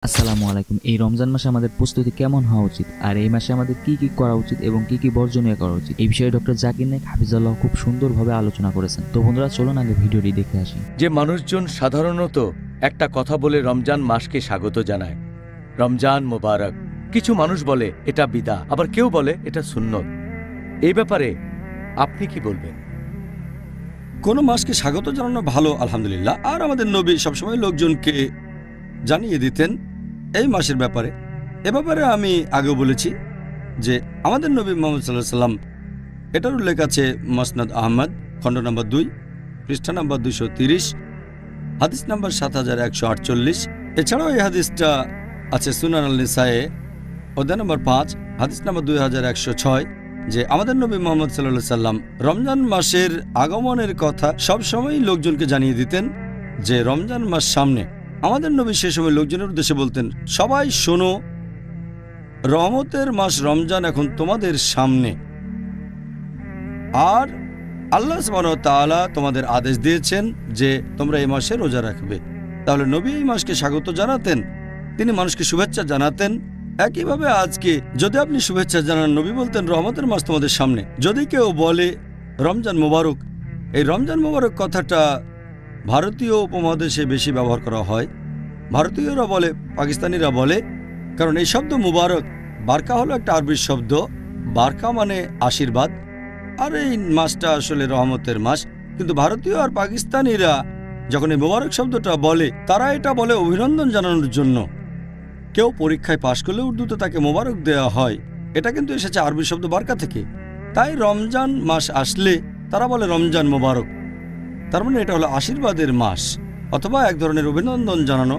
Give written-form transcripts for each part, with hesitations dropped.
আসসালামু আলাইকুম। এই রমজান মাসে আমাদের প্রস্তুতি কেমন হওয়া উচিত, আর এই মাসে আমাদের কি কি করা উচিত এবং কি কি বর্জনীয় করা উচিত, এই বিষয়ে ডক্টর জাকির নায়েক হাফিজাল্লাহ খুব সুন্দরভাবে আলোচনা করেছেন। তো বন্ধুরা, চলুন আগে ভিডিওটি দেখে আসি। যে মানুষজন সাধারণত একটা কথা বলে রমজান মাসকে স্বাগত জানায়, রমজান মোবারক। কিছু মানুষ বলে এটা বিদা, আবার কেউ বলে এটা সুন্নত। এই ব্যাপারে আপনি কি বলবেন? কোনো মাসকে স্বাগত জানানো ভালো, আলহামদুলিল্লাহ। আর আমাদের নবী সবসময় লোকজনকে জানিয়ে দিতেন এই মাসের ব্যাপারে। এ ব্যাপারে আমি আগেও বলেছি যে আমাদের নবী মুহাম্মদ সাল্লাল্লাহু আলাইহি ওয়াসাল্লাম, এটার উল্লেখ আছে মুসনাদ আহমদ, খণ্ড নম্বর 2, পৃষ্ঠা নম্বর 230, হাদিস নম্বর 7148। এছাড়াও এই হাদিসটা আছে সুনান আল নিসায়ে, অধ্যায় নম্বর 5, হাদিস নম্বর 2106, যে আমাদের নবী মুহাম্মদ সাল্লাল্লাহু আলাইহি ওয়াসাল্লাম রমজান মাসের আগমনের কথা সবসময়ই লোকজনকে জানিয়ে দিতেন যে রমজান মাস সামনে। আমাদের নবী সে সময় লোকজনের উদ্দেশ্যে বলতেন, সবাই শোনো, রহমতের মাস রমজান এখন তোমাদের সামনে, আর আল্লাহ সুবহানাহু ওয়া তাআলা তোমাদের আদেশ দিয়েছেন যে তোমরা এই মাসে রোজা রাখবে। তাহলে নবী এই মাসকে স্বাগত জানাতেন, তিনি মানুষকে শুভেচ্ছা জানাতেন। একইভাবে আজকে যদি আপনি শুভেচ্ছা জানান, নবী বলতেন রহমতের মাস তোমাদের সামনে। যদি কেউ বলে রমজান মোবারক, এই রমজান মোবারক কথাটা ভারতীয় উপমহাদেশে বেশি ব্যবহার করা হয়। ভারতীয়রা বলে, পাকিস্তানিরা বলে, কারণ এই শব্দ মুবারক, বারকা হলো একটা আরবি শব্দ, বারকা মানে আশীর্বাদ, আর এই মাসটা আসলে রহমতের মাস। কিন্তু ভারতীয় আর পাকিস্তানিরা যখন এই মোবারক শব্দটা বলে, তারা এটা বলে অভিনন্দন জানানোর জন্য। কেউ পরীক্ষায় পাশ করলে উর্দুতে তাকে মোবারক দেওয়া হয়, এটা কিন্তু এসেছে আরবি শব্দ বারকা থেকে। তাই রমজান মাস আসলে তারা বলে রমজান মোবারক, তার মানে এটা হলো আশীর্বাদের মাস, অথবা এক ধরনের অভিনন্দন জানানো,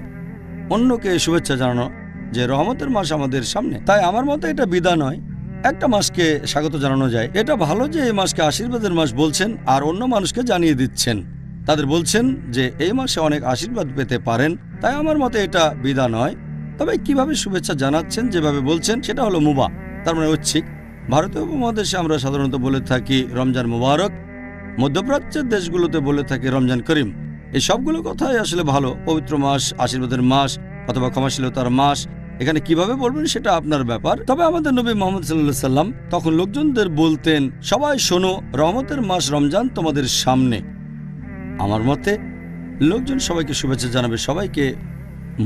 অন্যকে শুভেচ্ছা জানানো যে রহমতের মাস আমাদের সামনে। তাই আমার মতে এটা বিদা নয়, একটা মাসকে স্বাগত জানানো যায়। এটা ভালো যে এই মাসকে আশীর্বাদের মাস বলছেন আর অন্য মানুষকে জানিয়ে দিচ্ছেন, তাদের বলছেন যে এই মাসে অনেক আশীর্বাদ পেতে পারেন। তাই আমার মতে এটা বিদা নয়। তবে কিভাবে শুভেচ্ছা জানাচ্ছেন, যেভাবে বলছেন, সেটা হলো মুবাহ, তার মানে ঐচ্ছিক। ভারতীয় উপমহাদেশে আমরা সাধারণত বলে থাকি রমজান মুবারক, মধ্যপ্রাচ্যের দেশগুলোতে বলে থাকি রমজান করিম। এই সবগুলো কথাই আসলে ভালো। পবিত্র মাস, আশীর্বাদের মাস অথবা ক্ষমাশীলতার মাস, এখানে কিভাবে বলবেন সেটা আপনার ব্যাপার। তবে আমাদের নবী মুহাম্মদ সাল্লাল্লাহু আলাইহি সাল্লাম তখন লোকজনদের বলতেন, সবাই শোনো, রহমতের মাস রমজান তোমাদের সামনে। আমার মতে লোকজন সবাইকে শুভেচ্ছা জানাবে, সবাইকে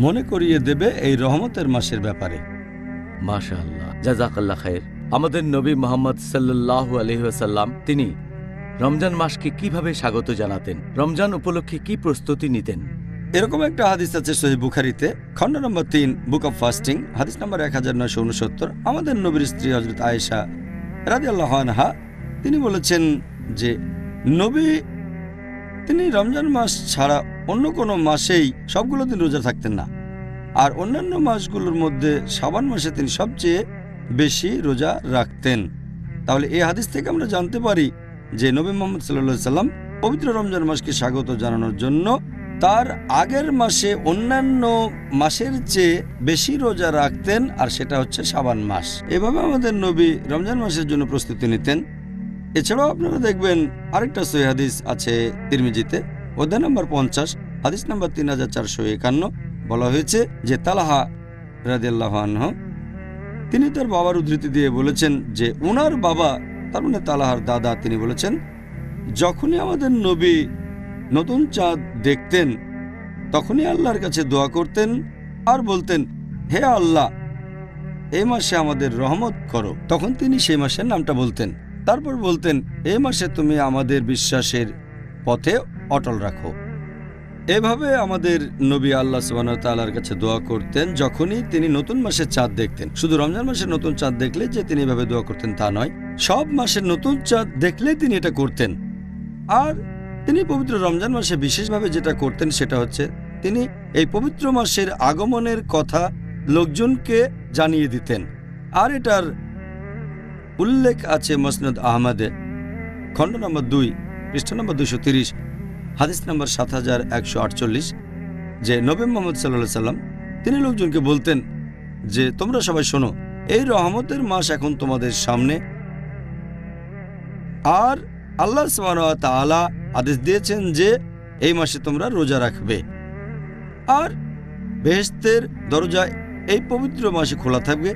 মনে করিয়ে দেবে এই রহমতের মাসের ব্যাপারে। মাশাআল্লাহ, জাযাকাল্লাহ খায়ের। আমাদের নবী মুহাম্মদ সাল্লাল্লাহু আলাইহি ওয়াসাল্লাম তিনি রমজান মাসকে কিভাবে স্বাগত জানাতেন, রমজান উপলক্ষে কি প্রস্তুতি নিতেন? এরকম একটা হাদিস আছে সহিহ বুখারীতে, খণ্ড নম্বর 3, বুক অব ফাস্টিং, হাদিস নম্বর 1969। আমাদের নবীর স্ত্রী হযরত আয়েশা রাদিয়াল্লাহু আনহা তিনি বলেছেন যে নবী তিনি রমজান মাস ছাড়া অন্য কোনো মাসেই সবগুলো দিন রোজা থাকতেন না, আর অন্যান্য মাসগুলোর মধ্যে শাবান মাসে তিনি সবচেয়ে বেশি রোজা রাখতেন। তাহলে এই হাদিস থেকে আমরা জানতে পারি যে নবী মুহাম্মদ সাল্লাল্লাহু আলাইহি সাল্লাম পবিত্র রমজান মাসকে স্বাগত জানানোর জন্য তার আগের মাসে অন্যান্য মাসের চেয়ে বেশি রোজা রাখতেন, আর সেটা হচ্ছে শাবান মাস। এভাবে আমাদের নবী রমজান মাসের জন্য প্রস্তুতি নিতেন। এছাড়াও আপনারা দেখবেন আরেকটা সহিহ হাদিস আছে তিরমিজিতে, অধ্যায় নম্বর 50, হাদিস নম্বর 3451। বলা হয়েছে যে তালহা রাদিয়াল্লাহু আনহু তিনি তার বাবার উদ্ধৃতি দিয়ে বলেছেন যে উনার বাবা, তার মানে তালহার দাদা, তিনি বলেছেন, যখনই আমাদের নবী নতুন চাঁদ দেখতেন তখনই আল্লাহর কাছে দোয়া করতেন আর বলতেন, হে আল্লাহ, এই মাসে আমাদের রহমত করো। তখন তিনি সেই মাসের নামটা বলতেন, তারপর বলতেন, এই মাসে তুমি আমাদের বিশ্বাসের পথে অটল রাখো। এভাবে আমাদের নবী আল্লাহ সুবহানাহু ওয়া তাআলার কাছে দোয়া করতেন যখনই তিনি নতুন মাসের চাঁদ দেখতেন। শুধু রমজান মাসের নতুন চাঁদ দেখলে যে তিনি এভাবে দোয়া করতেন তা নয়, সব মাসের নতুন চাঁদ দেখলে তিনি এটা করতেন। আর তিনি পবিত্র রমজান মাসে বিশেষভাবে যেটা করতেন সেটা হচ্ছে তিনি এই পবিত্র মাসের আগমনের কথা লোকজনকে জানিয়ে দিতেন। আর এটার উল্লেখ আছে মুসনাদ আহমদে, খণ্ড নম্বর 2, পৃষ্ঠা নম্বর 230, হাদিস নম্বর 7148, যে নবী মুহাম্মদ সাল্লাল্লাহু আলাইহি সাল্লাম তিনি লোকজনকে বলতেন যে তোমরা সবাই শোনো, এই রহমতের মাস এখন তোমাদের সামনে, আর আল্লাহ সুবহানাহু ওয়া তাআলা আদেশ দিয়েছেন যে এই মাসে তোমরা রোজা রাখবে। আর বেহেশতের দরজা এই পবিত্র মাসে খোলা থাকবে,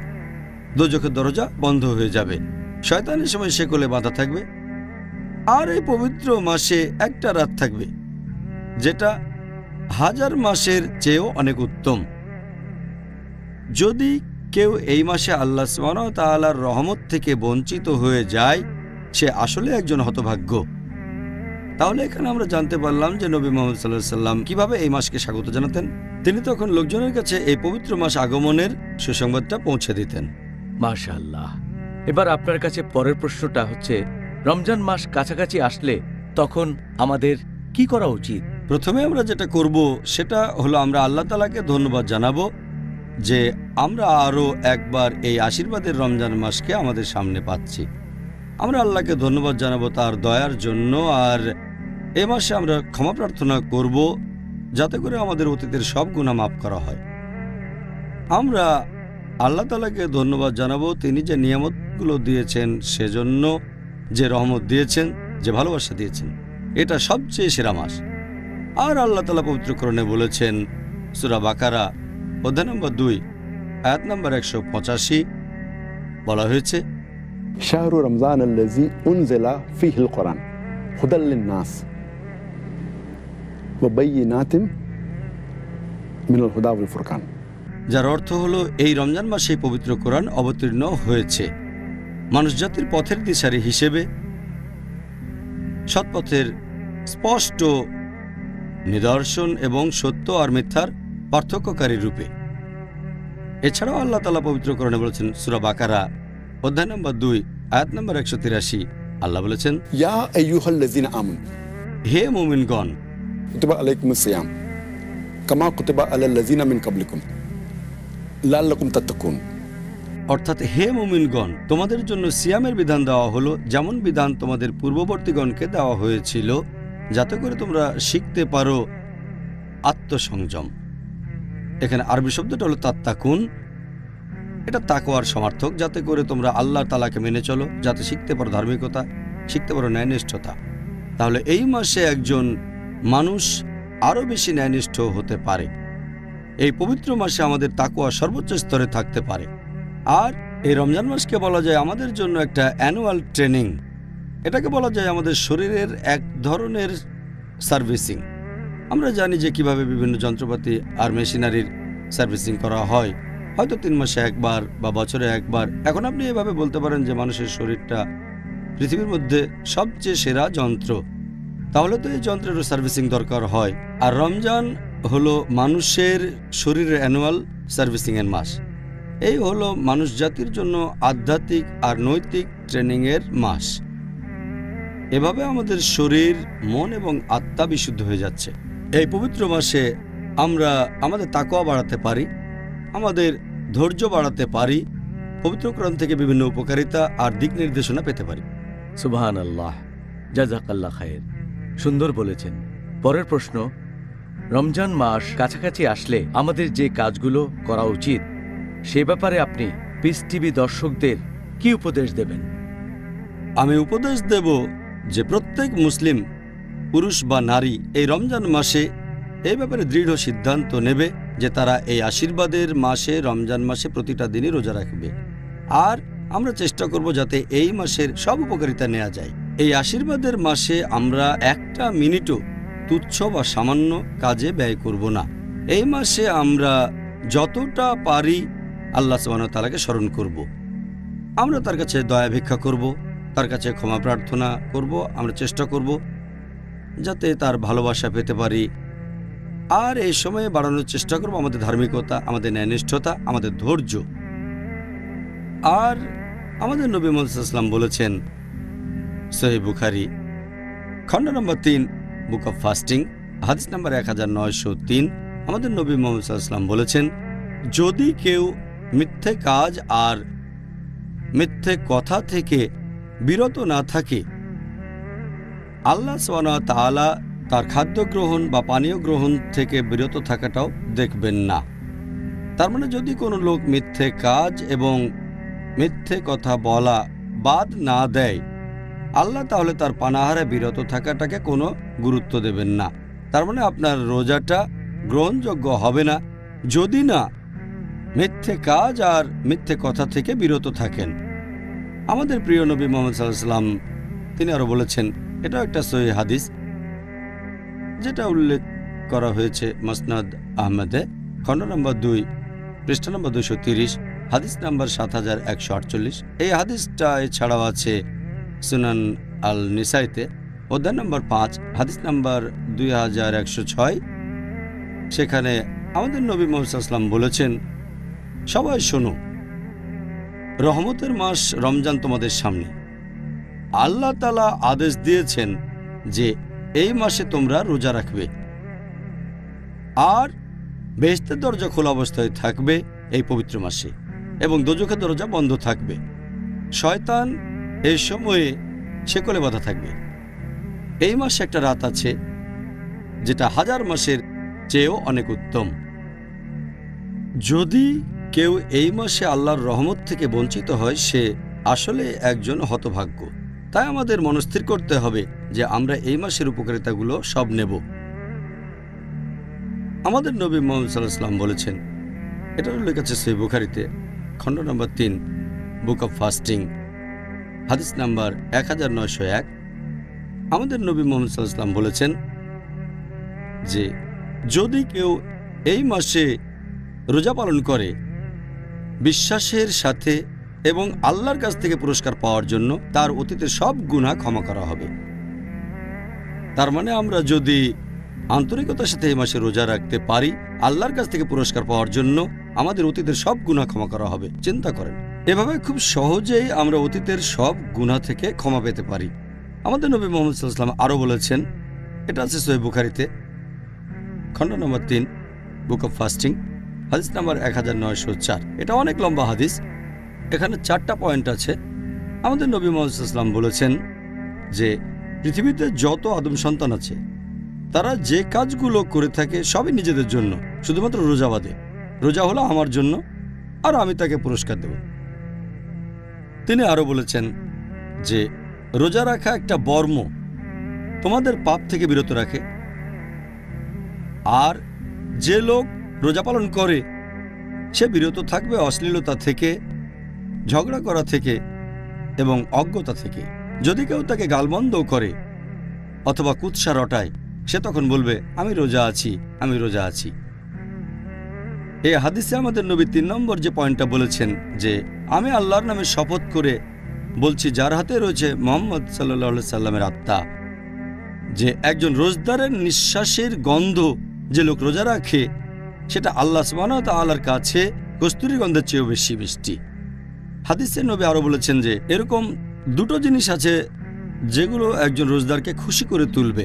দোজখের দরজা বন্ধ হয়ে যাবে, শয়তানের সময় শেকলে বাঁধা থাকবে। আর এই পবিত্র মাসে একটা রাত থাকবে যেটা 1000 মাসের চেয়েও অনেক উত্তম। যদি কেউ এই মাসে আল্লাহ সুবহানাহু ওয়া তাআলার রহমত থেকে বঞ্চিত হয়ে যায়, সে আসলে একজন হতভাগ্য। তাহলে এখানে আমরা জানতে পারলাম যে নবী মুহাম্মদ সাল্লাল্লাহু আলাইহি সাল্লাম কিভাবে এই মাসকে স্বাগত জানাতেন। তিনি তখন লোকজনের কাছে এই পবিত্র মাস আগমনের সুসংবাদটা পৌঁছে দিতেন। মাশাআল্লাহ। এবার আপনার কাছে পরের প্রশ্নটা হচ্ছে, রমজান মাস কাছাকাছি আসলে তখন আমাদের কি করা উচিত? প্রথমে আমরা যেটা করব সেটা হলো আমরা আল্লাহ তাআলাকে ধন্যবাদ জানাবো যে আমরা আরও একবার এই আশীর্বাদের রমজান মাসকে আমাদের সামনে পাচ্ছি। আমরা আল্লাহকে ধন্যবাদ জানাবো তার দয়ার জন্য, আর এ মাসে আমরা ক্ষমা প্রার্থনা করব যাতে করে আমাদের অতীতের সব গুনাহ মাফ করা হয়। আমরা আল্লাহ তাআলাকে ধন্যবাদ জানাবো তিনি যে নিয়ামতগুলো দিয়েছেন, সেজন্য যে রহমত দিয়েছেন, যে ভালোবাসা দিয়েছেন। এটা সবচেয়ে সেরা মাস। আর আল্লাহ তাআলা পবিত্র কোরআনে বলেছেন, সূরা বাকারা অধ্যায় নম্বর 2 আয়াত নম্বর 185 বলা হয়েছে, শাহরু রমজান আল্লাযী উনজিলা ফীহিল কুরআন হুদাল লিন-নাস ওয়া বায়্যিনাতিন মিনাল হুদা ওয়াল ফুরকান। যার অর্থ হলো এই রমজান মাসে পবিত্র কোরআন অবতীর্ণ হয়েছে মানুষ জাতির পথের দিশারি হিসেবে, সৎপথের স্পষ্ট নিদর্শন এবং সত্য আর মিথ্যার পার্থক্যকারী রূপে। এছাড়াও আল্লাহ তাআলা পবিত্র কোরআনে বলেছেন, সূরা বাকারা অধ্যায় নম্বর 2 আয়াত নম্বর 183 আল্লাহ বলেছেন, ইয়া আইয়ুহাল্লাযীনা আমানু হে মুমিনগণ, কুতিবা আলাইকুমুস সিয়াম কামা কুতিবা আলাল লাযীনা মিন ক্বাবলিকুম লাআল্লাকুম তাত্তাকুন। অর্থাৎ হে মুমিনগণ, তোমাদের জন্য সিয়ামের বিধান দেওয়া হলো যেমন বিধান তোমাদের পূর্ববর্তীগণকে দেওয়া হয়েছিল, যাতে করে তোমরা শিখতে পারো আত্মসংযম। এখানে আরবি শব্দটা হলো তাত্তাকুন। এটা তাকওয়ার সমার্থক, যাতে করে তোমরা আল্লাহ তাআলাকে মেনে চলো, যাতে শিখতে পারো ধার্মিকতা, শিখতে পারো ন্যায়নিষ্ঠতা। তাহলে এই মাসে একজন মানুষ আরও বেশি ন্যায়নিষ্ঠ হতে পারে। এই পবিত্র মাসে আমাদের তাকওয়া সর্বোচ্চ স্তরে থাকতে পারে। আর এই রমজান মাসকে বলা যায় আমাদের জন্য একটা অ্যানুয়াল ট্রেনিং। এটাকে বলা যায় আমাদের শরীরের এক ধরনের সার্ভিসিং। আমরা জানি যে কিভাবে বিভিন্ন যন্ত্রপাতি আর মেশিনারির সার্ভিসিং করা হয়, হয়তো 3 মাসে একবার বা বছরে একবার। এখন আপনি এভাবে বলতে পারেন যে মানুষের শরীরটা পৃথিবীর মধ্যে সবচেয়ে সেরা যন্ত্র। তাহলে তো এই যন্ত্রেরও সার্ভিসিং দরকার হয়। আর রমজান হলো মানুষের শরীরের অ্যানুয়াল সার্ভিসিংয়ের মাস। এই হলো মানুষ জাতির জন্য আধ্যাত্মিক আর নৈতিক ট্রেনিংয়ের মাস। এভাবে আমাদের শরীর, মন এবং আত্মা বিশুদ্ধ হয়ে যাচ্ছে। এই পবিত্র মাসে আমরা আমাদের তাকওয়া বাড়াতে পারি, আমাদের ধৈর্য বাড়াতে পারি, পবিত্র কোরআন থেকে বিভিন্ন উপকারিতা আর দিক নির্দেশনা পেতে পারি। সুবহানাল্লাহ, জাযাকাল্লাহ খায়ের। সুন্দর বলেছেন। পরের প্রশ্ন, রমজান মাস কাছাকাছি আসলে আমাদের যে কাজগুলো করা উচিত সে ব্যাপারে আপনি পিস টিভি দর্শকদের কি উপদেশ দেবেন? আমি উপদেশ দেব যে প্রত্যেক মুসলিম পুরুষ বা নারী এই রমজান মাসে এই ব্যাপারে দৃঢ় সিদ্ধান্ত নেবে যে তারা এই আশীর্বাদের মাসে, রমজান মাসে প্রতিটা দিনই রোজা রাখবে। আর আমরা চেষ্টা করব যাতে এই মাসের সব উপকারিতা নেওয়া যায়। এই আশীর্বাদের মাসে আমরা একটা মিনিটও তুচ্ছ বা সামান্য কাজে ব্যয় করব না। এই মাসে আমরা যতটা পারি আল্লাহ সুবহানাহু ওয়া তাআলাকে স্মরণ করব। আমরা তার কাছে দয়া ভিক্ষা করব, তার কাছে ক্ষমা প্রার্থনা করব। আমরা চেষ্টা করব যাতে তার ভালোবাসা পেতে পারি। আর এই সময়ে বাড়ানোর চেষ্টা করব আমাদের ধার্মিকতা, আমাদের ন্যায়নিষ্ঠতা, আমাদের ধৈর্য। আর আমাদের নবী মুহাম্মদ সাল্লাল্লাহু আলাইহি ওয়াসাল্লাম বলেছেন, সহিহ বুখারী খণ্ড নম্বর 3 বুক অফ ফাস্টিং হাদিস নম্বর 1903, আমাদের নবী মুহাম্মদ সাল্লাল্লাহু আলাইহি ওয়াসাল্লাম বলেছেন, যদি কেউ মিথ্যে কাজ আর মিথ্যে কথা থেকে বিরত না থাকে, আল্লাহ সুবহানাহু ওয়া তাআলা তার খাদ্য গ্রহণ বা পানীয় গ্রহণ থেকে বিরত থাকাটাও দেখবেন না। তার মানে যদি কোনো লোক মিথ্যে কাজ এবং মিথ্যে কথা বলা বাদ না দেয়, আল্লাহ তাহলে তার পানাহারে বিরত থাকাটাকে কোনো গুরুত্ব দেবেন না। তার মানে আপনার রোজাটা গ্রহণযোগ্য হবে না যদি না মিথ্যে কাজ আর মিথ্যে কথা থেকে বিরত থাকেন। আমাদের প্রিয় নবী মুহাম্মদ সাল্লাল্লাহু আলাইহি ওয়াসাল্লাম তিনি আরো বলেছেন, এটাও একটা সহিহ হাদিস যেটা উল্লেখ করা হয়েছে মুসনাদ আহমদে, খণ্ড নম্বর 2, পৃষ্ঠা নম্বর 230, হাদিস নাম্বার 7148। এই হাদিসটা এছাড়াও আছে সুনান আল নিসাইতে, অধ্যায় নম্বর 5, হাদিস নাম্বার 2106। সেখানে আমাদের নবী মুহাম্মদ সাল্লাল্লাহু আলাইহি ওয়াসাল্লাম বলেছেন, সবাই শোনো, রহমতের মাস রমজান তোমাদের সামনে। আল্লাহ তাআলা আদেশ দিয়েছেন যে এই মাসে তোমরা রোজা রাখবে আর বেহেশতের দরজা খোলা অবস্থায় থাকবে এই পবিত্র মাসে, এবং দোজখের দরজা বন্ধ থাকবে। শয়তান এই সময়ে শেকলে বাঁধা থাকবে। এই মাসে একটা রাত আছে যেটা 1000 মাসের চেয়েও অনেক উত্তম। যদি কেউ এই মাসে আল্লাহর রহমত থেকে বঞ্চিত হয়, সে আসলে একজন হতভাগ্য। তাই আমাদের মনস্থির করতে হবে যে আমরা এই মাসের উপকারিতাগুলো সব নেব। আমাদের নবী মুহাম্মদ সাল্লাল্লাহু আলাইহি ওয়াসাল্লাম বলেছেন, এটা উল্লেখ আছে সহিহ বুখারীতে, খণ্ড নম্বর 3, বুক অফ ফাস্টিং, হাদিস নাম্বার 1901। আমাদের নবী মুহাম্মদ সাল্লাল্লাহু আলাইহি ওয়াসাল্লাম বলেছেন যে যদি কেউ এই মাসে রোজা পালন করে বিশ্বাসের সাথে এবং আল্লাহর কাছ থেকে পুরস্কার পাওয়ার জন্য, তার অতীতের সব গুনাহ ক্ষমা করা হবে। তার মানে আমরা যদি আন্তরিকতার সাথে এই মাসে রোজা রাখতে পারি, আল্লাহর কাছ থেকে পুরস্কার পাওয়ার জন্য আমাদের অতীতের সব গুনাহ ক্ষমা করা হবে। চিন্তা করেন, এভাবে খুব সহজেই আমরা অতীতের সব গুনাহ থেকে ক্ষমা পেতে পারি। আমাদের নবী মুহাম্মদ সাল্লাল্লাহু আলাইহি ওয়াসাল্লাম আরও বলেছেন, এটা আছে সহিহ বুখারীতে, খণ্ড নম্বর 3, বুক অফ ফাস্টিং, হাদিস নাম্বার 1904। এটা অনেক লম্বা হাদিস, এখানে 4টা পয়েন্ট আছে। আমাদের নবী মুহাম্মদ সাল্লাল্লাহু আলাইহি ওয়াসাল্লাম বলেছেন যে পৃথিবীতে যত আদম সন্তান আছে তারা যে কাজগুলো করে থাকে সবই নিজেদের জন্য, শুধুমাত্র রোজা বাদে। রোজা হলো আমার জন্য আর আমি তাকে পুরস্কার দেব। তিনি আরো বলেছেন যে রোজা রাখা একটা বর্ম, তোমাদের পাপ থেকে বিরত রাখে। আর যে লোক রোজা পালন করে সে বিরত থাকবে অশ্লীলতা থেকে, ঝগড়া করা থেকে এবং অজ্ঞতা থেকে। যদি কেউ তাকে গালমন্দও করে অথবা কুৎসা রটায়, সে তখন বলবে আমি রোজা আছি, আমি রোজা আছি। এই হাদিসে আমাদের নবী 3 নম্বর যে পয়েন্টটা বলেছেন যে আমি আল্লাহর নামে শপথ করে বলছি, যার হাতে রয়েছে মুহাম্মদ সাল্লাল্লাহু আলাইহি সাল্লামের আত্মা, যে একজন রোজদারের নিঃশ্বাসের গন্ধ যে লোক রোজা রাখে সেটা আল্লাহ সুবহানাহু ওয়া তাআলার কাছে কস্তুরী গন্ধের চেয়েও বেশি মিষ্টি। হাদিসে নবী আরো বলেছেন যে এরকম 2টো জিনিস আছে যেগুলো একজন রোজদারকে খুশি করে তুলবে।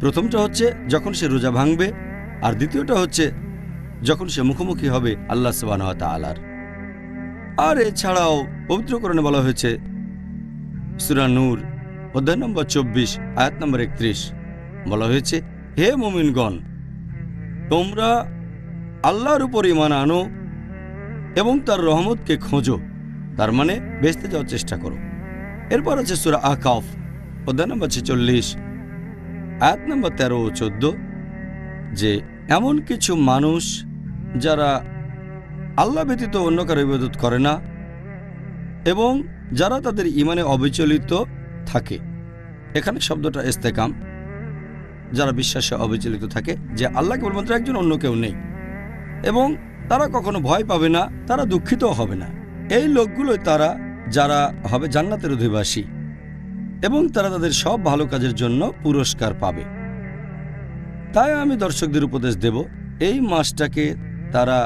প্রথমটা হচ্ছে যখন সে রোজা ভাঙবে, আর দ্বিতীয়টা হচ্ছে যখন সে মুখোমুখি হবে আল্লাহ সুবহানাহু ওয়া তাআলার। আর এছাড়াও পবিত্র কোরআনে বলা হয়েছে, সূরা নূর অধ্যায় নম্বর 24, আয়াত নম্বর 31, বলা হয়েছে, হে মুমিনগণ, তোমরা আল্লাহর উপর ঈমান আনো এবং তার রহমতকে খোঁজো, তার মানে বেহেশতে যাওয়ার চেষ্টা করো। এরপর আছে সূরা আহকাফ অধ্যায় নম্বর 46, আয়াত নম্বর 13 ও 14, যে এমন কিছু মানুষ যারা আল্লাহ ব্যতীত অন্য কারো ইবাদত করে না এবং যারা তাদের ঈমানে অবিচলিত থাকে। এখানে শব্দটা ইস্তেকাম, যারা বিশ্বাসে অবিচলিত থাকে যে আল্লাহ কেবলমাত্র একজন, অন্য কেউ নেই, এবং তারা কখনো ভয় পাবে না, তারা দুঃখিত হবে না। এই লোকগুলোই তারা যারা হবে জান্নাতের অধিবাসী, এবং তারা তাদের সব ভালো কাজের জন্য পুরস্কার পাবে। তাই আমি দর্শকদের উপদেশ দেব, এই মাসটাকে তারা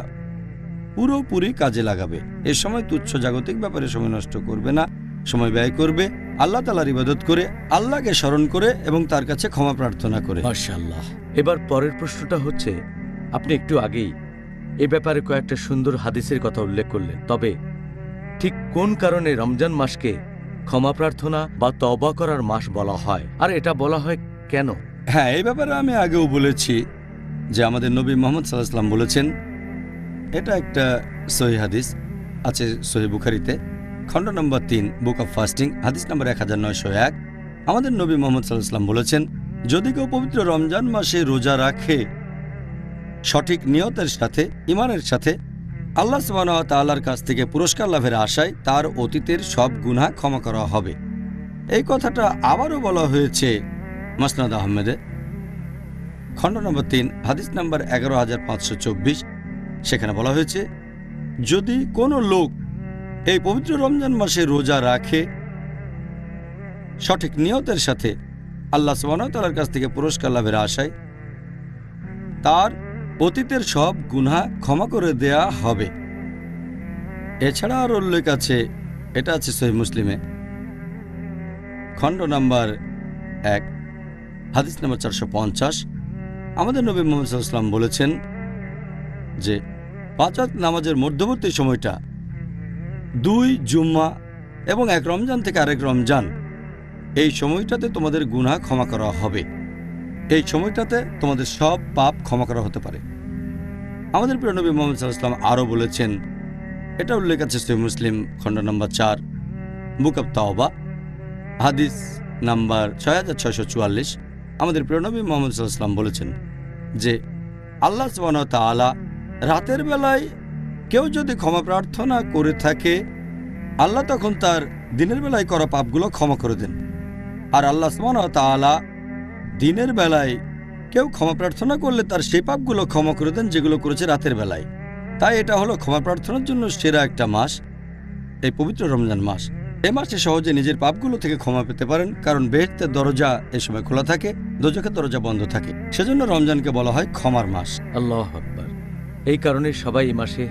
পুরোপুরি কাজে লাগাবে। এ সময় তুচ্ছ জাগতিক ব্যাপারে সময় নষ্ট করবে না, সময় ব্যয় করবে আল্লাহ তাআলার ইবাদত করে, আল্লাহকে স্মরণ করে এবং তার কাছে ক্ষমা প্রার্থনা করে। মাশাআল্লাহ। এবার পরের প্রশ্নটা হচ্ছে, আপনি একটু আগেই এ ব্যাপারে কয়েকটা সুন্দর হাদিসের কথা উল্লেখ করলেন, তবে ঠিক কোন কারণে রমজান মাসকে ক্ষমা প্রার্থনা বা তওবা করার মাস বলা হয়, আর এটা বলা হয় কেন? হ্যাঁ, এই ব্যাপারে আমি আগেও বলেছি যে আমাদের নবী মুহাম্মদ সাল্লাল্লাহু আলাইহি ওয়াসাল্লাম বলেছেন, এটা একটা সহিহ হাদিস আছে সহিহ বুখারীতে, খণ্ড নম্বর 3, বুক অফ ফাস্টিং, হাদিস নম্বর 1901। আমাদের নবী মুহাম্মদ সাল্লাল্লাহু আলাইহি ওয়াসাল্লাম বলেছেন, যদি কেউ পবিত্র রমজান মাসে রোজা রাখে সঠিক নিয়তের সাথে, ঈমানের সাথে আল্লাহ সুবহানাহু ওয়া তাআলার কাছ থেকে পুরস্কার লাভের আশায় তার অতীতের সব গুনাহ ক্ষমা করা হবে। এই কথাটা আবারও বলা হয়েছে মুসনাদ আহমেদে, খণ্ড নম্বর 3, হাদিস নম্বর 11524। সেখানে বলা হয়েছে, যদি কোনো লোক এই পবিত্র রমজান মাসে রোজা রাখে সঠিক নিয়তের সাথে আল্লাহ সুবহানাহু ওয়া তাআলার কাছ থেকে পুরস্কার লাভের আশায়, তার অতীতের সব গুনাহ ক্ষমা করে দেয়া হবে। এছাড়া আর উল্লেখ আছে, এটা আছে সহিহ মুসলিমে, খণ্ড নম্বর 1, হাদিস নম্বর 450। আমাদের নবী মুহাম্মদ সাল্লাল্লাহু আলাইহি ওয়াসাল্লাম বলেছেন যে 5 ওয়াক্ত নামাজের মধ্যবর্তী সময়টা 2 জুম্মা এবং 1 রমজান থেকে আরেক রমজান, এই সময়টাতে তোমাদের গুনাহ ক্ষমা করা হবে। এই সময়টাতে তোমাদের সব পাপ ক্ষমা করা হতে পারে। আমাদের প্রিয় নবী মুহাম্মদ সাল্লাল্লাহু আলাইহি ওয়াসাল্লাম আরও বলেছেন, এটা উল্লেখ আছে সহিহ মুসলিম, খণ্ড নম্বর 4, বুক অব তাওবা, হাদিস নাম্বার 6644। আমাদের প্রিয় নবী মুহাম্মদ সাল্লাল্লাহু আলাইহি ওয়াসাল্লাম বলেছেন যে আল্লাহ সুবহানাহু ওয়া তাআলা রাতের বেলায় কেউ যদি ক্ষমা প্রার্থনা করে থাকে, আল্লাহ তখন তার দিনের বেলায় করা পাপগুলো ক্ষমা করে দেন। আর আল্লাহ সুবহানাহু ওয়া তাআলা দিনের বেলায় কেউ ক্ষমা প্রার্থনা করলে তার সেই পাপগুলো ক্ষমা করে দেন যেগুলো করেছে রাতের বেলায়। তাই এটা হলো ক্ষমা প্রার্থনার জন্য সেরা একটা মাস, এই পবিত্র রমজান মাস। এই মাসে সহজে নিজের পাপগুলো থেকে ক্ষমা পেতে পারেন, কারণ বেহেশতের দরজা এই সময় খোলা থাকে, দোজখের দরজা বন্ধ থাকে। সেজন্য রমজানকে বলা হয় ক্ষমার মাস। আল্লাহু আকবার। এই কারণে সবাই এই মাসে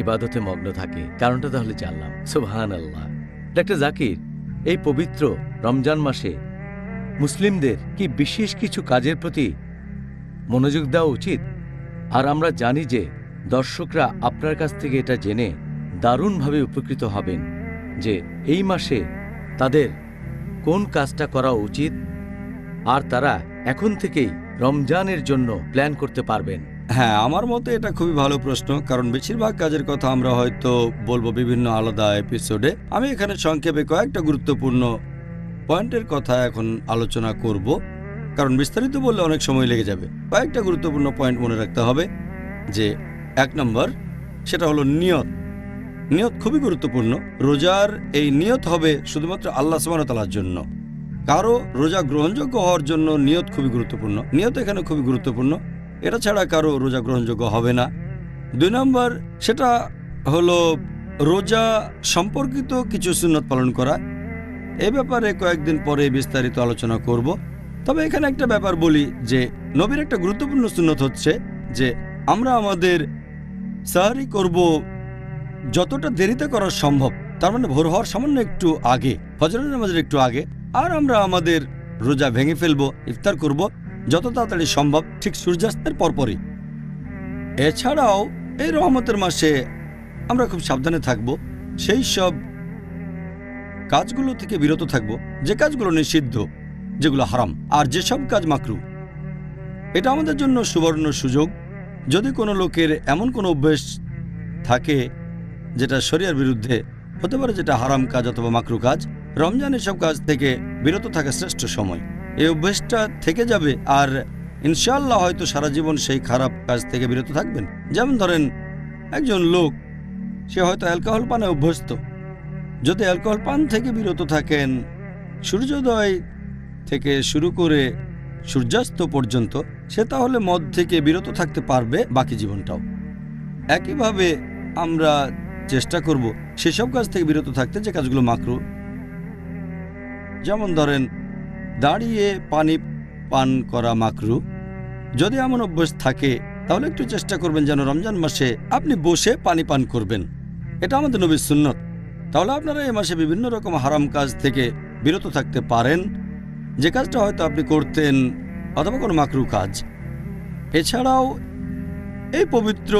ইবাদতে মগ্ন থাকে। কারণটা তাহলে জানলাম। সুবহানাল্লাহ। ডাক্তার জাকির, এই পবিত্র রমজান মাসে মুসলিমদের কি বিশেষ কিছু কাজের প্রতি মনোযোগ দেওয়া উচিত? আর আমরা জানি যে দর্শকরা আপনার কাছ থেকে এটা জেনে দারুণভাবে উপকৃত হবেন যে এই মাসে তাদের কোন কাজটা করা উচিত, আর তারা এখন থেকেই রমজানের জন্য প্ল্যান করতে পারবেন। হ্যাঁ, আমার মতে এটা খুবই ভালো প্রশ্ন, কারণ বেশিরভাগ কাজের কথা আমরা হয়তো বলবো বিভিন্ন আলাদা এপিসোডে। আমি এখানে সংক্ষেপে কয়েকটা গুরুত্বপূর্ণ পয়েন্টের কথা এখন আলোচনা করব, কারণ বিস্তারিত বললে অনেক সময় লেগে যাবে। কয়েকটা গুরুত্বপূর্ণ পয়েন্ট মনে রাখতে হবে। যে 1 নম্বর, সেটা হলো নিয়ত। নিয়ত খুবই গুরুত্বপূর্ণ। রোজার এই নিয়ত হবে শুধুমাত্র আল্লাহ সুবহানাহু ওয়া তাআলার জন্য। কারো রোজা গ্রহণযোগ্য হওয়ার জন্য নিয়ত খুবই গুরুত্বপূর্ণ। নিয়ত এখানে খুবই গুরুত্বপূর্ণ, এটা ছাড়া কারো রোজা গ্রহণযোগ্য হবে না। 2 নম্বর, সেটা হলো রোজা সম্পর্কিত কিছু সুন্নত পালন করা। এই ব্যাপারে কয়েকদিন পরে বিস্তারিত আলোচনা করব। তবে এখানে একটা ব্যাপার বলি যে নবীর একটা গুরুত্বপূর্ণ সুন্নত হচ্ছে যে আমরা আমাদের সাহরি করব যতটা দেরিতে করা সম্ভব, তার মানে ভোর হওয়ার সামান্য একটু আগে, ফজরের নামাজের একটু আগে। আর আমরা আমাদের রোজা ভেঙে ফেলবো, ইফতার করব যত তাড়াতাড়ি সম্ভব, ঠিক সূর্যাস্তের পরপরই। এছাড়াও এই রহমতের মাসে আমরা খুব সাবধানে থাকব, সেই সব কাজগুলো থেকে বিরত থাকব যে কাজগুলো নিষিদ্ধ, যেগুলো হারাম, আর যেসব কাজ মাকরু। এটা আমাদের জন্য সুবর্ণ সুযোগ। যদি কোনো লোকের এমন কোনো অভ্যেস থাকে যেটা শরিয়ার বিরুদ্ধে হতে পারে, যেটা হারাম কাজ অথবা মাকরু কাজ, রমজান এসব কাজ থেকে বিরত থাকা শ্রেষ্ঠ সময়। এই অভ্যেসটা থেকে যাবে আর ইনশাআল্লাহ হয়তো সারা জীবন সেই খারাপ কাজ থেকে বিরত থাকবেন। যেমন ধরেন একজন লোক, সে হয়তো অ্যালকোহল পানে অভ্যস্ত। যদি অ্যালকোহল পান থেকে বিরত থাকেন সূর্যোদয় থেকে শুরু করে সূর্যাস্ত পর্যন্ত, সে তাহলে মদ থেকে বিরত থাকতে পারবে বাকি জীবনটাও। একইভাবে আমরা চেষ্টা করব সেসব কাজ থেকে বিরত থাকতে যে কাজগুলো মাকরু। যেমন ধরেন দাঁড়িয়ে পানি পান করা মাকরু। যদি এমন অভ্যাস থাকে তাহলে একটু চেষ্টা করবেন যেন রমজান মাসে আপনি বসে পানি পান করবেন। এটা আমাদের নবীর সুন্নত। তাহলে আপনারা এই মাসে বিভিন্ন রকম হারাম কাজ থেকে বিরত থাকতে পারেন, যে কাজটা হয়তো আপনি করতেন, অথবা কোনো মাকরু কাজ। এছাড়াও এই পবিত্র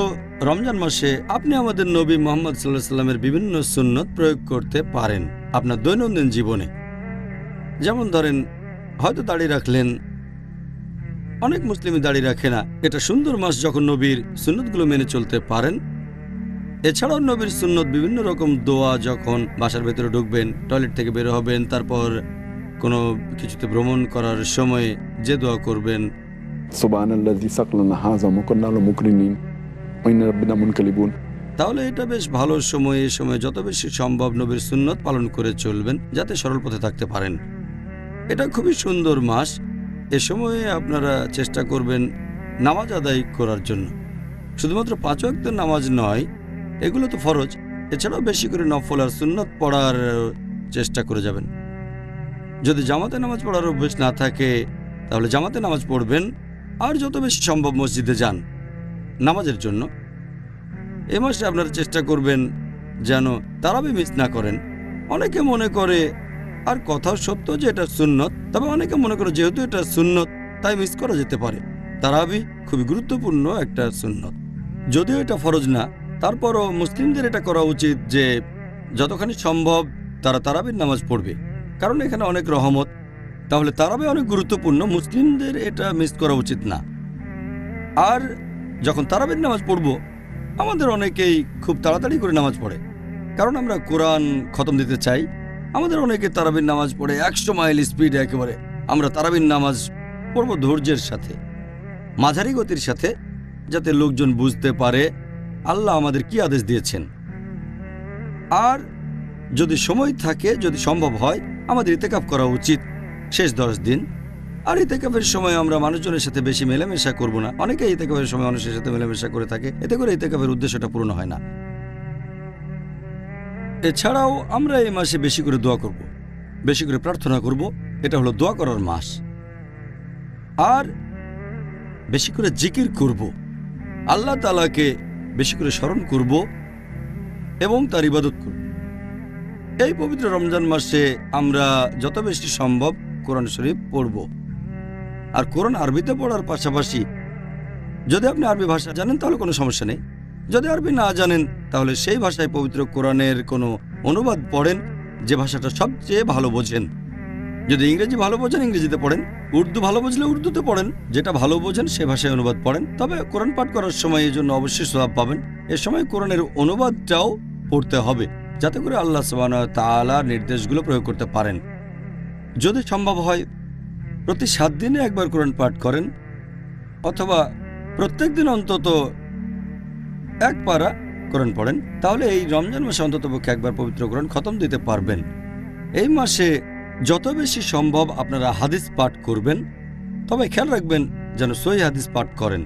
রমজান মাসে আপনি আমাদের নবী মুহাম্মদ সাল্লাল্লাহু আলাইহি ওয়াসাল্লামের বিভিন্ন সুন্নত প্রয়োগ করতে পারেন আপনার দৈনন্দিন জীবনে। যেমন ধরেন হয়তো দাড়ি রাখলেন, অনেক মুসলিমই দাড়ি রাখে না। এটা সুন্দর মাস যখন নবীর সুন্নতগুলো মেনে চলতে পারেন। এছাড়াও নবীর সুন্নত বিভিন্ন রকম দোয়া, যখন বাসার ভেতরে ঢুকবেন, টয়লেট থেকে বের হবেন, তারপর কোনো কিছুতে ভ্রমণ করার সময় যে দোয়া করবেন, সুবহানাল্লাযী সাকলানা হাযা ওয়া কুন্না লাহু মুকরিনিন ওয়া ইন্না রাব্বিনা মুনকালিবুন। তাহলে এটা বেশ ভালো সময়, এই সময় যত বেশি সম্ভব নবীর সুন্নত পালন করে চলবেন যাতে সরল পথে থাকতে পারেন। এটা খুবই সুন্দর মাস। এ সময়ে আপনারা চেষ্টা করবেন নামাজ আদায় করার জন্য। শুধুমাত্র 5 ওয়াক্তের নামাজ নয়, এগুলো তো ফরজ, এছাড়াও বেশি করে নফল আর সুন্নত পড়ার চেষ্টা করে যাবেন। যদি জামাতে নামাজ পড়ার অভ্যেস না থাকে তাহলে জামাতে নামাজ পড়বেন, আর যত বেশি সম্ভব মসজিদে যান নামাজের জন্য। এ মাসে আপনারা চেষ্টা করবেন যেন তারাবি মিস না করেন। অনেকে মনে করে, আর কথাও সত্য যে এটা সুন্নত, তবে অনেকে মনে করে যেহেতু এটা সুন্নত তাই মিস করা যেতে পারে। তারাবি খুবই গুরুত্বপূর্ণ একটা সুন্নত, যদিও এটা ফরজ না, তারপরও মুসলিমদের এটা করা উচিত যে যতখানি সম্ভব তারা তারাবির নামাজ পড়বে, কারণ এখানে অনেক রহমত। তাহলে তারাবি অনেক গুরুত্বপূর্ণ, মুসলিমদের এটা মিস করা উচিত না। আর যখন তারাবির নামাজ পড়ব, আমাদের অনেকেই খুব তাড়াতাড়ি করে নামাজ পড়ে, কারণ আমরা কোরআন খতম দিতে চাই। আমাদের অনেকে তারাবির নামাজ পড়ে 100 মাইল স্পিডে একেবারে। আমরা তারাবির নামাজ পড়ব ধৈর্যের সাথে, মাঝারি গতির সাথে, যাতে লোকজন বুঝতে পারে আল্লাহ আমাদের কি আদেশ দিয়েছেন। আর যদি সময় থাকে, যদি সম্ভব হয়, আমাদের ইতেকাফ করা উচিত শেষ 10 দিন। আর ইতেকাফের সময় আমরা মানুষজনের সাথে বেশি মেলামেশা করব না। অনেকে ইতেকাফের সময় মানুষের সাথে মেলামেশা করে থাকে, এতে করে ইতেকাফের উদ্দেশ্যটা পূর্ণ হয় না। এছাড়াও আমরা এই মাসে বেশি করে দোয়া করব, বেশি করে প্রার্থনা করব। এটা হলো দোয়া করার মাস। আর বেশি করে জিকির করব, আল্লাহ তাআলাকে বেশি করে স্মরণ করব এবং তার ইবাদত করব। এই পবিত্র রমজান মাসে আমরা যত বেশি সম্ভব কোরআন শরীফ পড়ব। আর কোরআন আরবিতে পড়ার পাশাপাশি যদি আপনি আরবি ভাষা জানেন তাহলে কোনো সমস্যা নেই। যদি আরবি না জানেন তাহলে সেই ভাষায় পবিত্র কোরআনের কোনো অনুবাদ পড়েন যে ভাষাটা সবচেয়ে ভালো বোঝেন। যদি ইংরেজি ভালো বোঝেন ইংরেজিতে পড়েন, উর্দু ভালো বুঝলে উর্দুতে পড়েন, যেটা ভালো বোঝেন সে ভাষায় অনুবাদ পড়েন। তবে কোরআন পাঠ করার সময় এই জন্য অবশ্যই সওয়াব পাবেন। এ সময় কোরআনের অনুবাদটাও পড়তে হবে যাতে করে আল্লাহ সুবহানাহু ওয়া তাআলার নির্দেশগুলো প্রয়োগ করতে পারেন। যদি সম্ভব হয় প্রতি 7 দিনে একবার কোরআন পাঠ করেন, অথবা প্রত্যেক দিন অন্তত 1 পারা কোরআন পড়েন, তাহলে এই রমজান মাসে অন্ততপক্ষে একবার পবিত্র কোরআন খতম দিতে পারবেন। এই মাসে যত বেশি সম্ভব আপনারা হাদিস পাঠ করবেন, তবে খেয়াল রাখবেন যেন সহিহ হাদিস পাঠ করেন।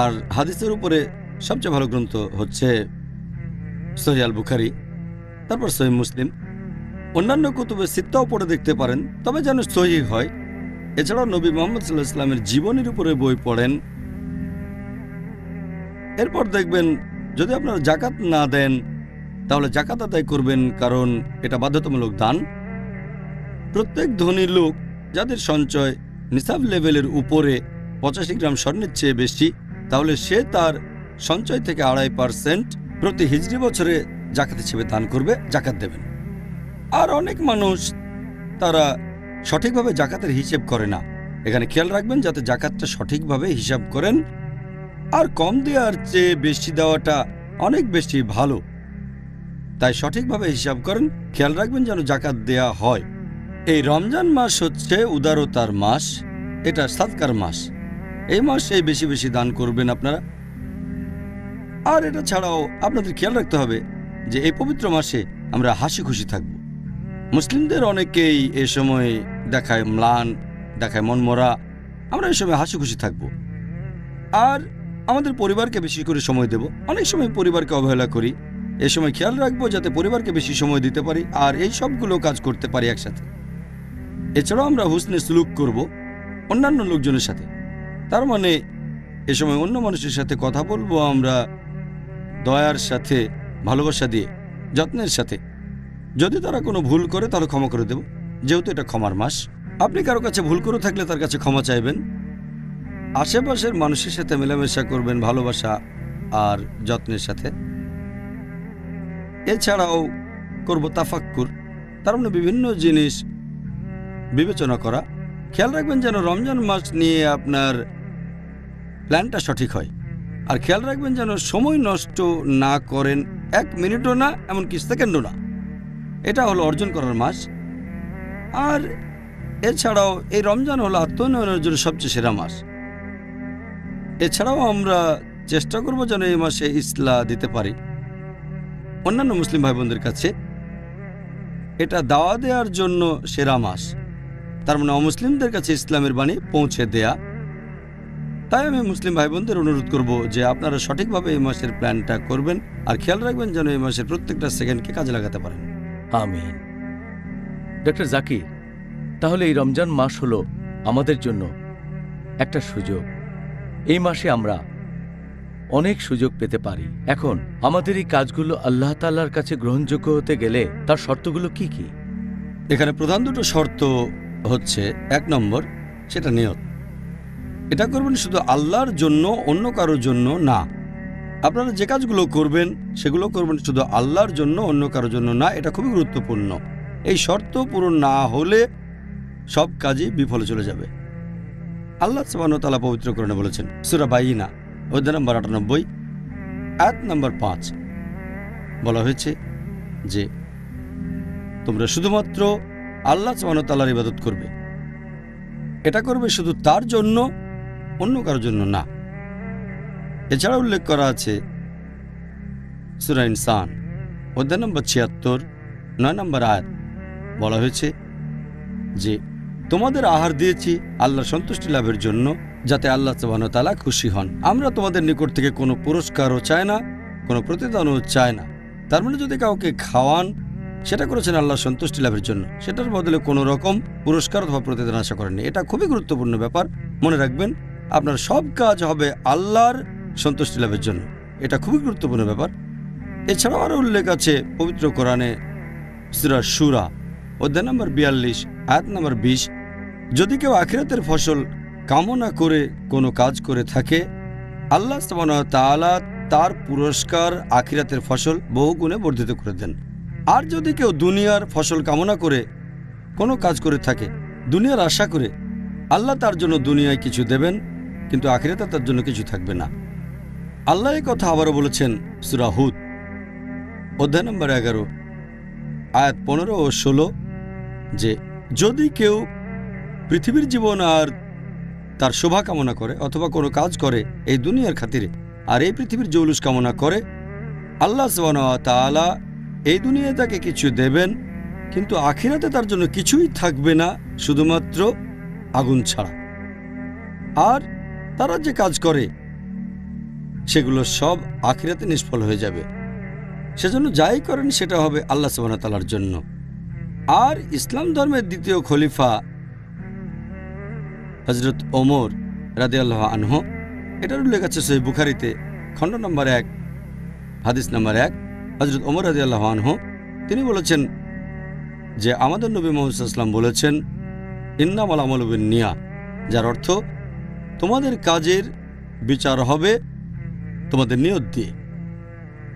আর হাদিসের উপরে সবচেয়ে ভালো গ্রন্থ হচ্ছে সহিহ আল বুখারী, তারপর সহিহ মুসলিম। অন্যান্য কুতুবে সিত্তাও পড়ে দেখতে পারেন, তবে যেন সহিহ হয়। এছাড়াও নবী মুহাম্মদ সাল্লাল্লাহু আলাইহি ওয়াসাল্লামের জীবনীর উপরে বই পড়েন। এরপর দেখবেন যদি আপনারা জাকাত না দেন তাহলে জাকাত আদায় করবেন, কারণ এটা বাধ্যতামূলক দান। প্রত্যেক ধনী লোক যাদের সঞ্চয় নিসাব লেভেলের উপরে 85 গ্রাম স্বর্ণের চেয়ে বেশি, তাহলে সে তার সঞ্চয় থেকে 2.5% প্রতি হিজরি বছরে জাকাত হিসেবে দান করবে, জাকাত দেবেন। আর অনেক মানুষ তারা সঠিকভাবে জাকাতের হিসেব করে না। এখানে খেয়াল রাখবেন যাতে জাকাতটা সঠিকভাবে হিসাব করেন। আর কম দেওয়ার চেয়ে বেশি দেওয়াটা অনেক বেশি ভালো, তাই সঠিকভাবে হিসাব করেন। খেয়াল রাখবেন যেন জাকাত দেয়া হয়। এই রমজান মাস হচ্ছে উদারতার মাস, এটা সাদকার মাস। এই মাসে বেশি বেশি দান করবেন আপনারা। আর এটা ছাড়াও আপনাদের খেয়াল রাখতে হবে যে এই পবিত্র মাসে আমরা হাসি খুশি থাকব। মুসলিমদের অনেকেই এ সময় দেখায় ম্লান, দেখায় মনমরা। আমরা এই সময় হাসি খুশি থাকব। আর আমাদের পরিবারকে বেশি করে সময় দেব। অনেক সময় পরিবারকে অবহেলা করি, এ সময় খেয়াল রাখবো যাতে পরিবারকে বেশি সময় দিতে পারি আর এই সবগুলো কাজ করতে পারি একসাথে। এছাড়াও আমরা হুসনে সুলুক করব অন্যান্য লোকজনের সাথে। তার মানে এ সময় অন্য মানুষের সাথে কথা বলবো আমরা দয়ার সাথে, ভালোবাসা দিয়ে, যত্নের সাথে। যদি তারা কোনো ভুল করে তাহলে ক্ষমা করে দেব, যেহেতু এটা ক্ষমার মাস। আপনি কারো কাছে ভুল করে থাকলে তার কাছে ক্ষমা চাইবেন। আশেপাশের মানুষের সাথে মেলামেশা করবেন ভালোবাসা আর যত্নের সাথে। এছাড়াও করব তাফাক্কুর, তার মানে বিভিন্ন জিনিস বিবেচনা করা। খেয়াল রাখবেন যেন রমজান মাস নিয়ে আপনার প্ল্যানটা সঠিক হয়। আর খেয়াল রাখবেন যেন সময় নষ্ট না করেন, 1 মিনিটও না, এমনকি সেকেন্ডও না। এটা হলো অর্জন করার মাস। আর এছাড়াও এই রমজান হলো আত্মোন্নয়নের জন্য সবচেয়ে সেরা মাস। এছাড়াও আমরা চেষ্টা করব যেন এই মাসে ইসলা দিতে পারি অন্যান্য মুসলিম ভাই বোনদের কাছে। এটা দাওয়া দেওয়ার জন্য সেরা মাস, তার মানে অমুসলিমদের কাছে ইসলামের বাণী পৌঁছে দেয়া। তাই আমি মুসলিম ভাই বোনদের অনুরোধ করব যে আপনারা সঠিকভাবে এই মাসের প্ল্যানটা করবেন আর খেয়াল রাখবেন যেন এই মাসের প্রত্যেকটা সেকেন্ডকে কাজে লাগাতে পারেন। আমিন। ডক্টর জাকির, তাহলে এই রমজান মাস হলো আমাদের জন্য একটা সুযোগ। এই মাসে আমরা অনেক সুযোগ পেতে পারি। এখন আমাদের এই কাজগুলো আল্লাহ তাআলার কাছে গ্রহণযোগ্য হতে গেলে তার শর্তগুলো কি কি? এখানে প্রধান দুটো শর্ত হচ্ছে, 1 নম্বর সেটা নিয়ত। এটা করবেন শুধু আল্লাহর জন্য, অন্য কারোর জন্য না। আপনারা যে কাজগুলো করবেন সেগুলো করবেন শুধু আল্লাহর জন্য, অন্য কারোর জন্য না। এটা খুবই গুরুত্বপূর্ণ। এই শর্ত পূরণ না হলে সব কাজই বিফলে চলে যাবে। আল্লাহ সুবহানাহু ওয়া তাআলা পবিত্র কোরআনে বলেছেন, সূরা বাইনা অধ্যায় নম্বর 98 আয়াত নম্বর 5, বলা হয়েছে যে তোমরা শুধুমাত্র আল্লাহ সুবহানাহু ওয়া তাআলার ইবাদত করবে। এটা করবে শুধু তার জন্য, অন্য কারোর জন্য না। এছাড়া উল্লেখ করা আছে সূরা ইনসান অধ্যায় নম্বর 76 9 নম্বর আয়াত, বলা হয়েছে যে তোমাদের আহার দিয়েছি আল্লাহর সন্তুষ্টি লাভের জন্য, যাতে আল্লাহ সুবহানাহু ওয়া তাআলা খুশি হন। আমরা তোমাদের নিকট থেকে কোনো পুরস্কারও চাই না, কোনো প্রতিদানও চাই না। তার মানে যদি কাউকে খাওয়ান, সেটা করেছেন আল্লাহর সন্তুষ্টি লাভের জন্য, সেটার বদলে কোনো রকম পুরস্কার অথবা প্রতিদান আশা করেননি। এটা খুবই গুরুত্বপূর্ণ ব্যাপার, মনে রাখবেন। আপনার সব কাজ হবে আল্লাহর সন্তুষ্টি লাভের জন্য, এটা খুবই গুরুত্বপূর্ণ ব্যাপার। এছাড়াও আরও উল্লেখ আছে পবিত্র কোরআনে সূরা শুরা অধ্যায় নম্বর 42 আয়াত নম্বর 20, যদি কেউ আখিরাতের ফসল কামনা করে কোনো কাজ করে থাকে, আল্লাহ সুবহানাহু ওয়া তাআলা তার পুরস্কার আখিরাতের ফসল বহুগুণে বর্ধিত করে দেন। আর যদি কেউ দুনিয়ার ফসল কামনা করে কোনো কাজ করে থাকে, দুনিয়ার আশা করে, আল্লাহ তার জন্য দুনিয়ায় কিছু দেবেন, কিন্তু আখিরাতে তার জন্য কিছু থাকবে না। আল্লাহ এই কথা আবারও বলেছেন সূরা হুদ অধ্যায় নম্বর 11 আয়াত 15 ও 16, যে যদি কেউ পৃথিবীর জীবন আর তার শোভা কামনা করে অথবা কোনো কাজ করে এই দুনিয়ার খাতিরে, আর এই পৃথিবীর জৌলুস কামনা করে, আল্লাহ সুবহানাহু ওয়া তাআলা এই দুনিয়ায় তাকে কিছু দেবেন, কিন্তু আখিরাতে তার জন্য কিছুই থাকবে না, শুধুমাত্র আগুন ছাড়া। আর তারা যে কাজ করে সেগুলো সব আখিরাতে নিষ্ফল হয়ে যাবে। সেজন্য যাই করেন সেটা হবে আল্লাহ সুবহানাহু ওয়া তাআলার জন্য। আর ইসলাম ধর্মের দ্বিতীয় খলিফা হযরত ওমর রাদিয়াল্লাহু আনহু, এটার উল্লেখ আছে সহিহ বুখারীতে খণ্ড নম্বর 1 হাদিস নম্বর 1। হযরত ওমর রাদিয়াল্লাহু আনহু তিনি বলেছেন যে আমাদের নবী মুহাম্মদ সাল্লাল্লাহু আলাইহি ওয়াসাল্লাম বলেছেন, ইন্নামাল আমালু বিন্নিয়াত, যার অর্থ তোমাদের কাজের বিচার হবে তোমাদের নিয়ত দিয়ে।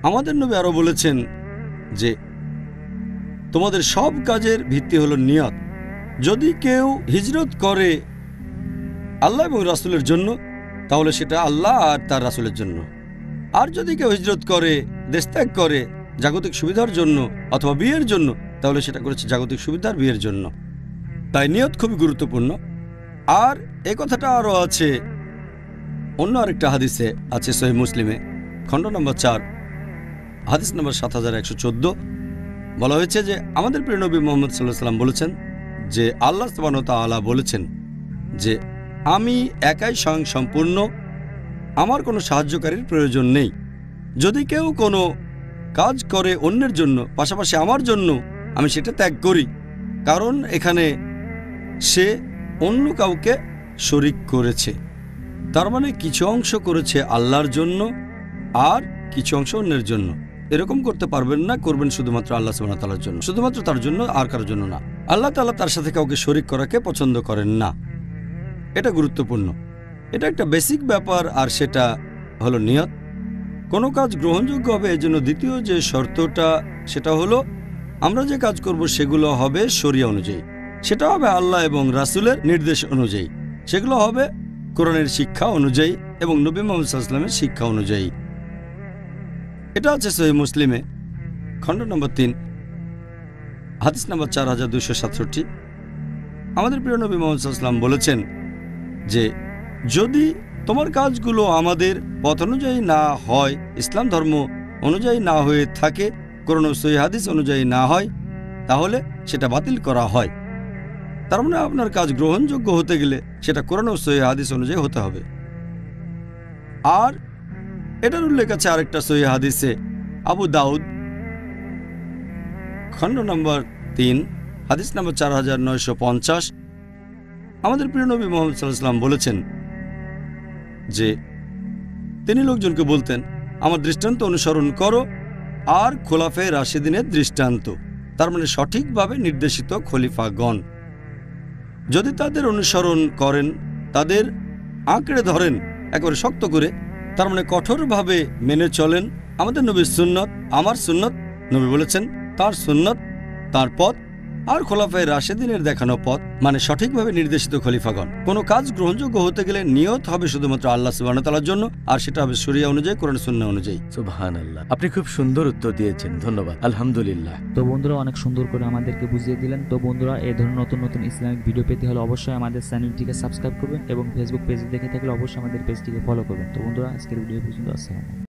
আমাদের নবী আরও বলেছেন যে তোমাদের সব কাজের ভিত্তি হলো নিয়ত। যদি কেউ হিজরত করে আল্লাহ এবং রাসূলের জন্য, তাহলে সেটা আল্লাহ আর তার রাসূলের জন্য। আর যদি কেউ হিজরত করে, দেশ ত্যাগ করে জাগতিক সুবিধার জন্য অথবা বিয়ের জন্য, তাহলে সেটা করেছে জাগতিক সুবিধার বিয়ের জন্য। তাই নিয়ত খুবই গুরুত্বপূর্ণ। আর এই কথাটা আরও আছে অন্য আরেকটা হাদিসে, আছে সহিহ মুসলিমে খণ্ড নম্বর 4 হাদিস নম্বর 7114, বলা হয়েছে যে আমাদের প্রিয় নবী মুহাম্মদ সাল্লাল্লাহু আলাইহি ওয়াসাল্লাম বলেছেন যে আল্লাহ সুবহানাহু ওয়া তাআলা বলেছেন যে আমি একাই স্বয়ংসম্পূর্ণ, আমার কোনো সাহায্যকারীর প্রয়োজন নেই। যদি কেউ কোনো কাজ করে অন্যের জন্য পাশাপাশি আমার জন্য, আমি সেটা ত্যাগ করি, কারণ এখানে সে অন্য কাউকে শরীক করেছে। তার মানে কিছু অংশ করেছে আল্লাহর জন্য আর কিছু অংশ অন্যের জন্য। এরকম করতে পারবেন না, করবেন শুধুমাত্র আল্লাহ সুবহানাহু ওয়া তাআলার জন্য, শুধুমাত্র তার জন্য, আর কারোর জন্য না। আল্লাহ তাআলা তার সাথে কাউকে শরীক করাকে পছন্দ করেন না। এটা গুরুত্বপূর্ণ, এটা একটা বেসিক ব্যাপার। আর সেটা হলো নিয়ত। কোনো কাজ গ্রহণযোগ্য হবে এজন্য দ্বিতীয় যে শর্তটা, সেটা হলো আমরা যে কাজ করব সেগুলো হবে শরিয়া অনুযায়ী, সেটা হবে আল্লাহ এবং রাসূলের নির্দেশ অনুযায়ী, সেগুলো হবে কোরআনের শিক্ষা অনুযায়ী এবং নবী মুহাম্মদ সাল্লাল্লাহু আলাইহি ওয়াসাল্লামের শিক্ষা অনুযায়ী। এটা আছে সহিহ মুসলিমে খণ্ড নম্বর 3 হাদিস নম্বর 4267। আমাদের প্রিয় নবী মুহাম্মদ সাল্লাল্লাহু আলাইহি ওয়াসাল্লাম বলেছেন যে যদি তোমার কাজগুলো আমাদের পথ অনুযায়ী না হয়, ইসলাম ধর্ম অনুযায়ী না হয়ে থাকে, কোরআন ও সহিহ হাদিস অনুযায়ী না হয়, তাহলে সেটা বাতিল করা হয়। তার মানে আপনার কাজ গ্রহণযোগ্য হতে গেলে সেটা কোরআন ও সহিহ হাদিস অনুযায়ী হতে হবে। আর এটার উল্লেখ আছে আরেকটা সহিহ হাদিসে, আবু দাউদ খণ্ড নম্বর 3 হাদিস নম্বর 4950। আমাদের প্রিয় নবী মুহাম্মদ সাল্লাল্লাহু আলাইহি ওয়াসাল্লাম বলেছেন যে তিনি লোকজনকে বলতেন, আমার দৃষ্টান্ত অনুসরণ করো আর খোলাফায়ে রাশিদিনের দৃষ্টান্ত। তার মানে সঠিকভাবে নির্দেশিত খলিফাগণ যদি তাদের অনুসরণ করেন, তাদের আঁকড়ে ধরেন একেবারে শক্ত করে, তার মানে কঠোরভাবে মেনে চলেন আমাদের নবীর সুন্নত, আমার সুন্নত, নবী বলেছেন তার সুন্নত, তার পথ আর খোলাফায়ে রাশেদিনের দেখানো পথ, মানে সঠিকভাবে নির্দেশিত খলিফাগণ। কোনো কাজ গ্রহণযোগ্য হতে গেলে নিয়ত হবে শুধুমাত্র আল্লাহ সুবহানাহু ওয়া তাআলার জন্য, আর সেটা হবে শরিয়া অনুযায়ী, কোরআন সুন্নাহ অনুযায়ী। সুবহানাল্লাহ, আপনি খুব সুন্দর উত্তর দিয়েছেন, ধন্যবাদ, আলহামদুলিল্লাহ। তো বন্ধুরা অনেক সুন্দর করে আমাদেরকে বুঝিয়ে দিলেন। তো বন্ধুরা এই ধরনের নতুন নতুন ইসলামিক ভিডিও পেতে হলে অবশ্যই আমাদের চ্যানেলটিকে সাবস্ক্রাইব করবেন এবং ফেসবুক পেজে দেখে থাকলে অবশ্যই আমাদের পেজটিকে ফলো করবেন। তো বন্ধুরা আজকের ভিডিও পর্যন্ত, আসসালামু আলাইকুম।